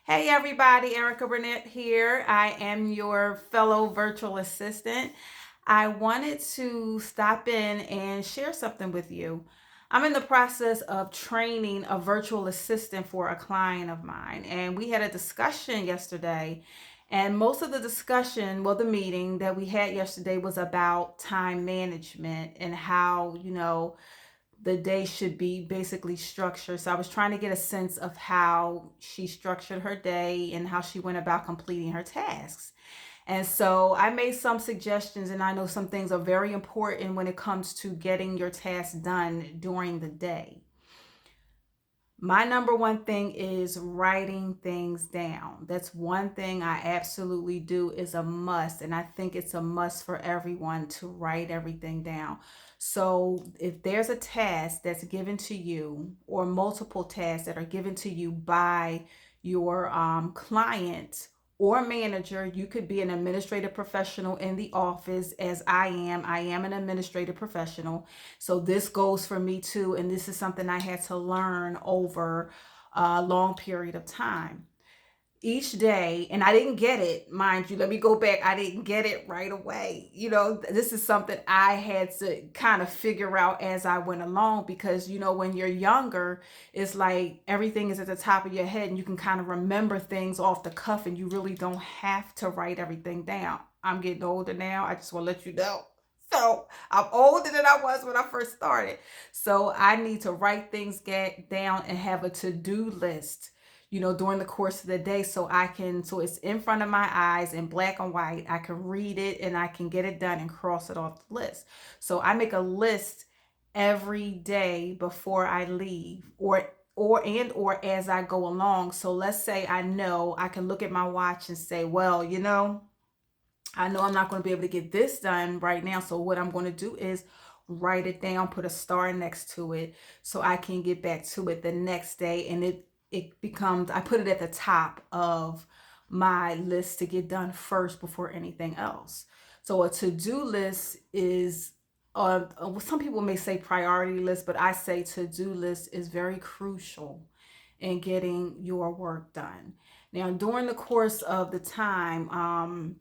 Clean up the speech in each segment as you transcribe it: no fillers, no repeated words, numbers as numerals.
Hey everybody, Erica Burnett here. I am your fellow virtual assistant. I wanted to stop in and share something with you. I'm in the process of training a virtual assistant for a client of mine, and we had a discussion yesterday. And most of the discussion, well, the meeting that we had yesterday was about time management and how, the day should be basically structured. So I was trying to get a sense of how she structured her day and how she went about completing her tasks. And so I made some suggestions, and I know some things are very important when it comes to getting your tasks done during the day. My number one thing is writing things down. That's one thing I absolutely do is a must. And I think it's a must for everyone to write everything down. So if there's a task that's given to you or multiple tasks that are given to you by your client or manager, you could be an administrative professional in the office as I am. I am an administrative professional. So this goes for me too. And this is something I had to learn over a long period of time. Each day, and I didn't get it, mind you, let me go back. I didn't get it right away. This is something I had to kind of figure out as I went along because, when you're younger, it's like everything is at the top of your head and you can kind of remember things off the cuff and you really don't have to write everything down. I'm getting older now. I just want to let you know. So I'm older than I was when I first started. So I need to write things down and have a to-do list, during the course of the day so it's in front of my eyes in black and white. I can read it and I can get it done and cross it off the list. So I make a list every day before I leave or as I go along. So let's say I know I can look at my watch and say, well, I know I'm not going to be able to get this done right now. So what I'm going to do is write it down, put a star next to it so I can get back to it the next day. And it becomes, I put it at the top of my list to get done first before anything else. So a to-do list is some people may say priority list, but I say to-do list is very crucial in getting your work done. Now, during the course of the time,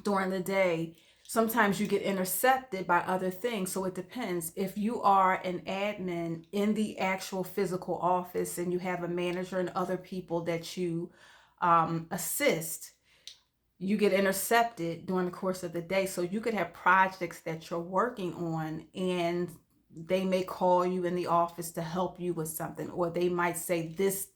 during the day, sometimes you get intercepted by other things. So it depends. If you are an admin in the actual physical office and you have a manager and other people that you assist, you get intercepted during the course of the day. So you could have projects that you're working on and they may call you in the office to help you with something, or they might say this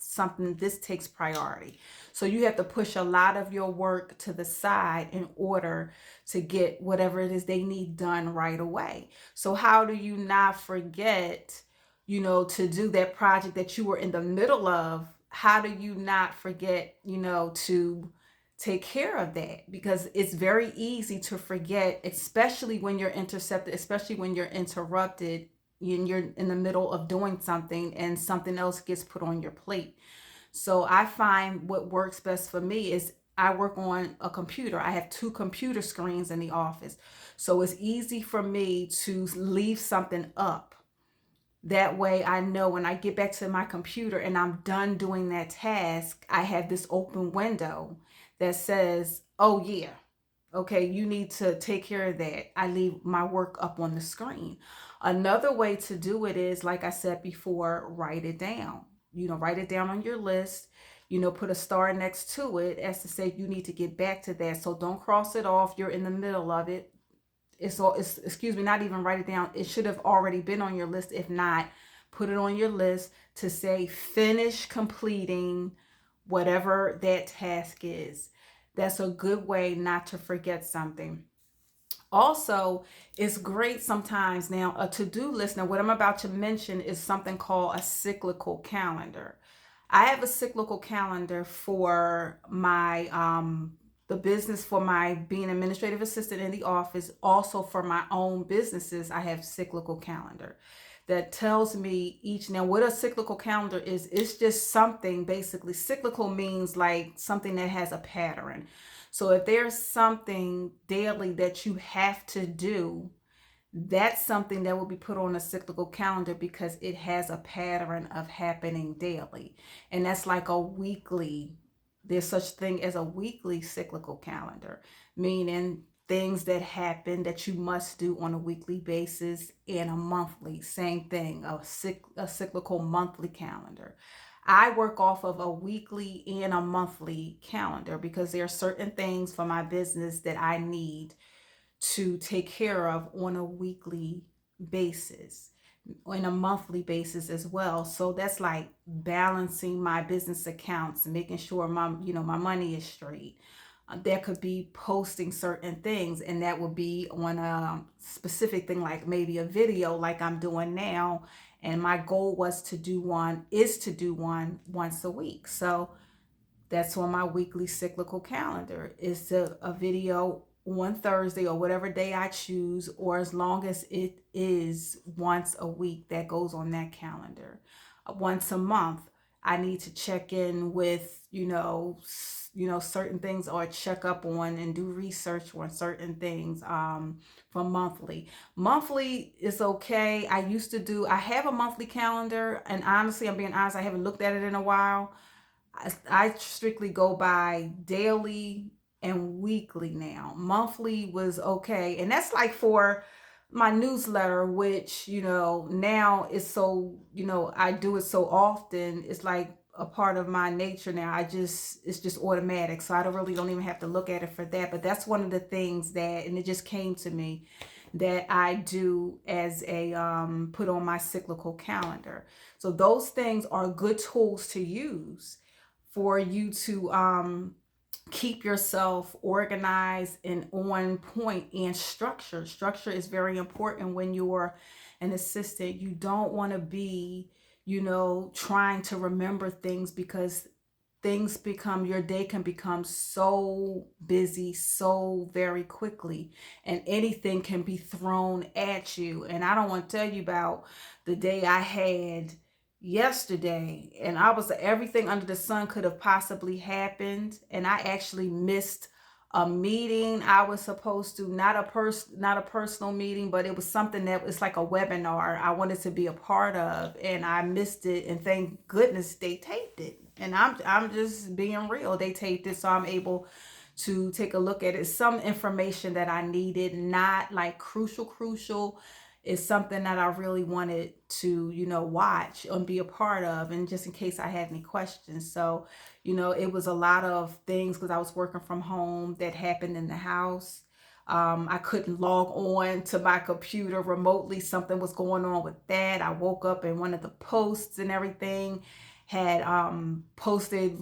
takes priority. So you have to push a lot of your work to the side in order to get whatever it is they need done right away. So how do you not forget, to do that project that you were in the middle of? How do you not forget, to take care of that? Because it's very easy to forget, especially when you're intercepted, especially when you're interrupted and you're in the middle of doing something and something else gets put on your plate. So I find what works best for me is I work on a computer. I have two computer screens in the office. So it's easy for me to leave something up. That way I know when I get back to my computer and I'm done doing that task, I have this open window that says, oh yeah, okay, you need to take care of that. I leave my work up on the screen. Another way to do it is, like I said before, write it down. Write it down on your list. Put a star next to it as to say you need to get back to that. So don't cross it off. You're in the middle of it. It's excuse me, not even write it down. It should have already been on your list. If not, put it on your list to say finish completing whatever that task is. That's a good way not to forget something. Also, it's great sometimes. Now, a to-do list, now what I'm about to mention is something called a cyclical calendar. I have a cyclical calendar for my the business, for my being administrative assistant in the office. Also for my own businesses, I have cyclical calendar that tells me each. Now what a cyclical calendar is, it's just something. Basically, cyclical means like something that has a pattern. So if there's something daily that you have to do, that's something that will be put on a cyclical calendar because it has a pattern of happening daily. And that's like a weekly there's such thing as a weekly cyclical calendar, meaning things that happen that you must do on a weekly basis, and a monthly, same thing, a cyclical monthly calendar. I work off of a weekly and a monthly calendar because there are certain things for my business that I need to take care of on a weekly basis, on a monthly basis as well. So that's like balancing my business accounts and making sure my money is straight. There could be posting certain things, and that would be on a specific thing, like maybe a video like I'm doing now. And my goal is to do one once a week. So that's on my weekly cyclical calendar. It's a video on Thursday or whatever day I choose, or as long as it is once a week that goes on that calendar. Once a month, I need to check in with, certain things, or check up on and do research on certain things for monthly. Monthly is okay. I have a monthly calendar, and honestly, I'm being honest, I haven't looked at it in a while. I strictly go by daily and weekly now. Monthly was okay. And that's like for my newsletter, which, now is so, I do it so often. It's like a part of my nature now. It's just automatic. So I don't even have to look at it for that. But that's one of the things and it just came to me, that I do as a put on my cyclical calendar. So those things are good tools to use for you to keep yourself organized and on point, and structure. Structure is very important when you're an assistant. You don't want to be, trying to remember things, because your day can become so busy so very quickly, and anything can be thrown at you. And I don't want to tell you about the day I had yesterday, and I was everything under the sun could have possibly happened, and I actually missed a meeting I was supposed to, not a personal meeting, but it was something that was like a webinar I wanted to be a part of, and I missed it. And thank goodness they taped it. And I'm just being real. They taped it, so I'm able to take a look at it. Some information that I needed, not like crucial, is something that I really wanted to, watch and be a part of, and just in case I had any questions. So, it was a lot of things because I was working from home that happened in the house. I couldn't log on to my computer remotely. Something was going on with that. I woke up and one of the posts and everything had posted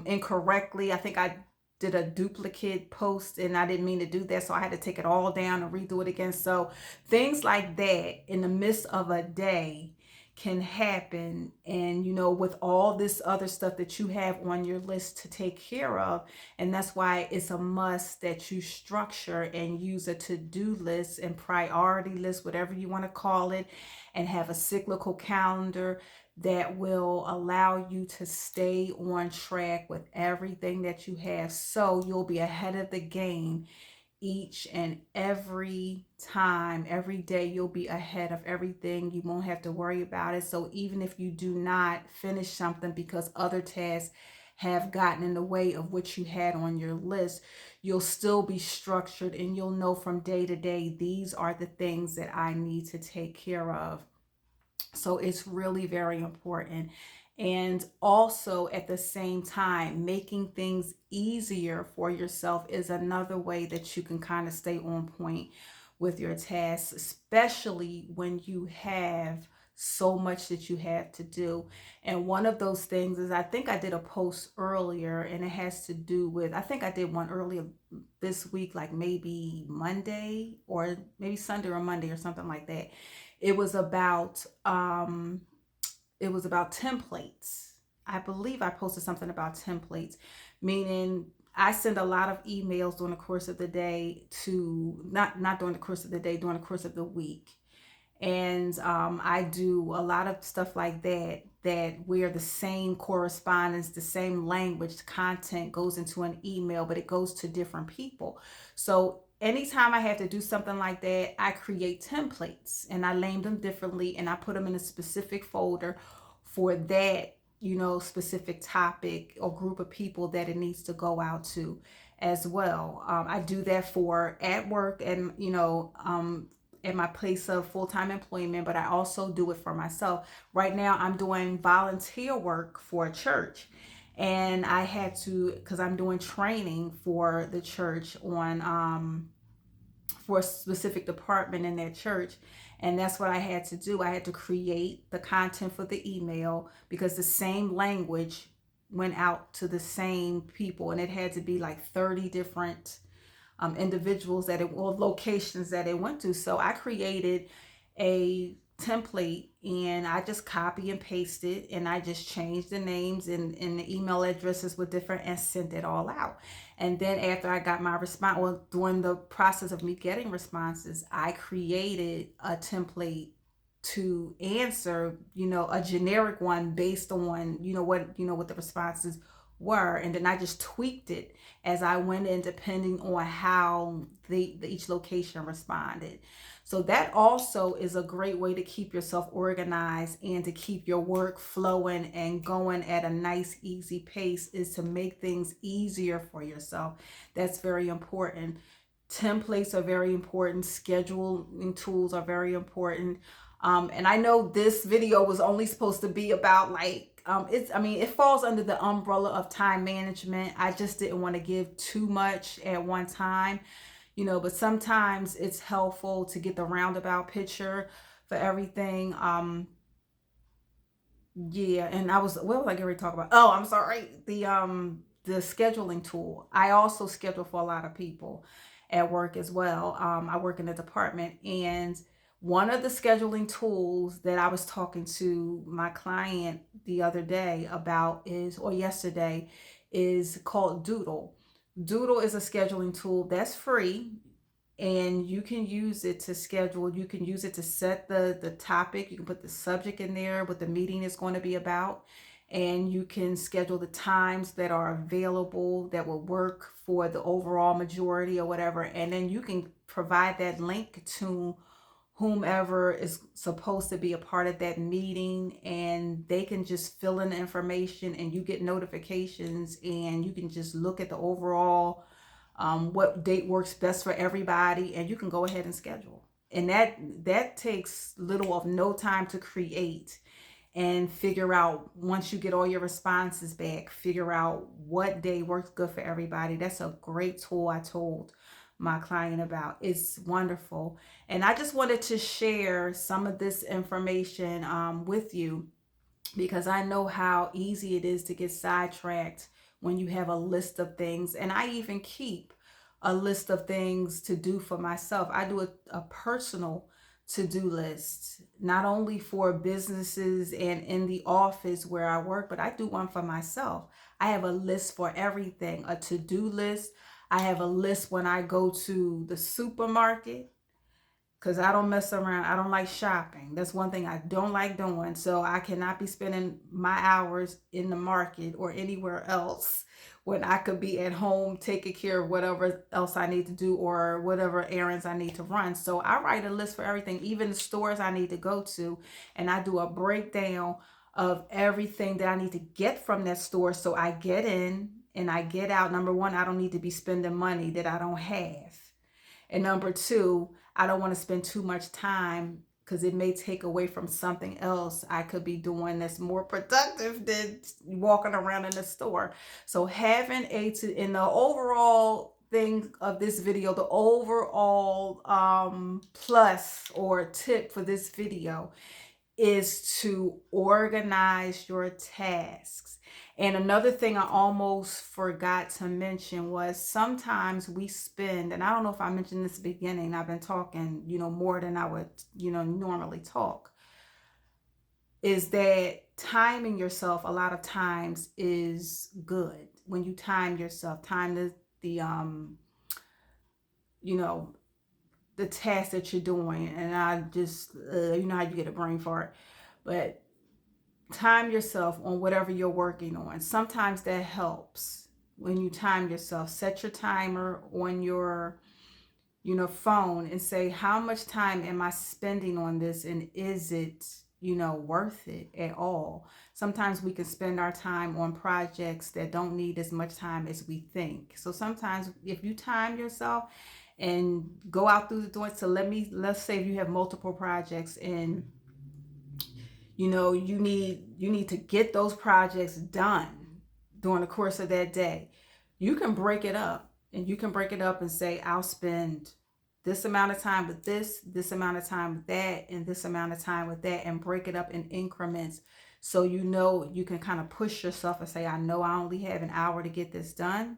incorrectly. I think I did a duplicate post and I didn't mean to do that. So I had to take it all down and redo it again. So things like that in the midst of a day can happen. And, with all this other stuff that you have on your list to take care of. And that's why it's a must that you structure and use a to-do list and priority list, whatever you want to call it, and have a cyclical calendar that will allow you to stay on track with everything that you have. So you'll be ahead of the game each and every time. Every day you'll be ahead of everything. You won't have to worry about it. So even if you do not finish something because other tasks have gotten in the way of what you had on your list, you'll still be structured, and you'll know from day to day, these are the things that I need to take care of. So it's really very important. And also at the same time, making things easier for yourself is another way that you can kind of stay on point with your tasks, especially when you have so much that you have to do. And one of those things is, I think I did a post earlier, and it has to do with, I think I did one earlier this week, like maybe Monday or maybe Sunday or Monday or something like that. It was about templates. I believe I posted something about templates, meaning I send a lot of emails during the course of the day to, not during the course of the day, during the course of the week. And I do a lot of stuff like that, where the same correspondence, the same language, content goes into an email, but it goes to different people. So anytime I have to do something like that, I create templates and I name them differently, and I put them in a specific folder for that specific topic or group of people that it needs to go out to as well. I do that for at work and, at my place of full-time employment, but I also do it for myself. Right now, I'm doing volunteer work for a church. And I had to, because I'm doing training for the church on for a specific department in their church. And that's what I had to do. I had to create the content for the email because the same language went out to the same people, and it had to be like 30 different individuals that it or locations that it went to. So I created a template and I just copy and paste it, and I just changed the names and the email addresses were different and sent it all out. And then after I got my response, well, during the process of me getting responses, I created a template to answer, a generic one based on, what the responses were. And then I just tweaked it as I went in, depending on how the each location responded. So that also is a great way to keep yourself organized and to keep your work flowing and going at a nice, easy pace, is to make things easier for yourself. That's very important. Templates are very important. Scheduling tools are very important. And I know this video was only supposed to be about it falls under the umbrella of time management. I just didn't want to give too much at one time, but sometimes it's helpful to get the roundabout picture for everything. Yeah, and what was I getting ready to talk about? Oh, I'm sorry. The scheduling tool. I also schedule for a lot of people at work as well. I work in a department, and one of the scheduling tools that I was talking to my client the other day about or yesterday, is called Doodle. Doodle is a scheduling tool that's free, and you can use it to schedule. You can use it to set the topic. You can put the subject in there, what the meeting is going to be about, and you can schedule the times that are available that will work for the overall majority or whatever. And then you can provide that link to whomever is supposed to be a part of that meeting, and they can just fill in the information and you get notifications, and you can just look at the overall what date works best for everybody, and you can go ahead and schedule. And that takes little of no time to create and figure out. Once you get all your responses back, figure out what day works good for everybody. That's a great tool I told my client about. It's wonderful. And I just wanted to share some of this information with you, because I know how easy it is to get sidetracked when you have a list of things. And I even keep a list of things to do for myself. I do a personal to-do list, not only for businesses and in the office where I work, but I do one for myself. I have a list for everything, a to-do list. I have a list when I go to the supermarket, because I don't mess around. I don't like shopping. That's one thing I don't like doing. So I cannot be spending my hours in the market or anywhere else when I could be at home taking care of whatever else I need to do or whatever errands I need to run. So I write a list for everything, even the stores I need to go to, and I do a breakdown of everything that I need to get from that store. So I get in and I get out. Number one, I don't need to be spending money that I don't have. And number two, I don't want to spend too much time, because it may take away from something else I could be doing that's more productive than walking around in the store. So having in the overall thing of this video, the overall plus or tip for this video is to organize your tasks. And another thing I almost forgot to mention was, sometimes we spend, and I don't know if I mentioned this at the beginning, I've been talking, more than I would, normally talk, is that timing yourself a lot of times is good. When you time yourself, time the task that you're doing. And I just, how you get a brain fart, but time yourself on whatever you're working on. Sometimes that helps when you time yourself. Set your timer on your phone and say, how much time am I spending on this, and is it worth it at all. Sometimes we can spend our time on projects that don't need as much time as we think. So sometimes if you time yourself and go out through the door, so let's say you have multiple projects, and you need to get those projects done during the course of that day. You can break it up, and you can break it up and say, I'll spend this amount of time with this amount of time with that, and this amount of time with that, and break it up in increments. So you can kind of push yourself and say, I know I only have an hour to get this done.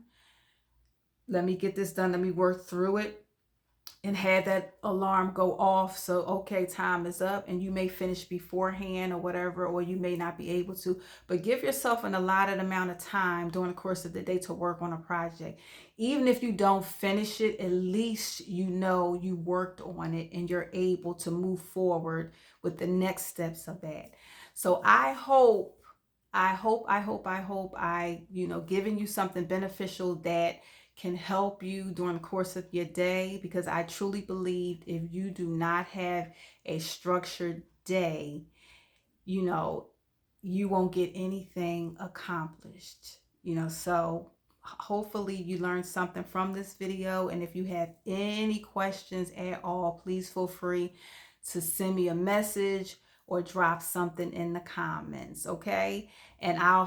Let me get this done. Let me work through it and have that alarm go off. So, okay, time is up, and you may finish beforehand or whatever, or you may not be able to, but give yourself an allotted amount of time during the course of the day to work on a project. Even if you don't finish it, at least you worked on it and you're able to move forward with the next steps of that. So I hope giving you something beneficial that can help you during the course of your day, because I truly believe if you do not have a structured day, you know, you won't get anything accomplished. So hopefully you learned something from this video. And if you have any questions at all, please feel free to send me a message or drop something in the comments, okay? And I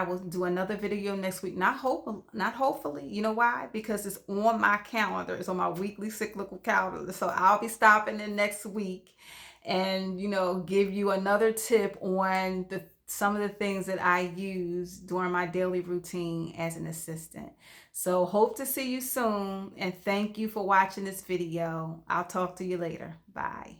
will do another video next week. Not hopefully. You know why? Because it's on my calendar. It's on my weekly cyclical calendar. So I'll be stopping in next week and give you another tip on some of the things that I use during my daily routine as an assistant. So hope to see you soon, and thank you for watching this video. I'll talk to you later. Bye.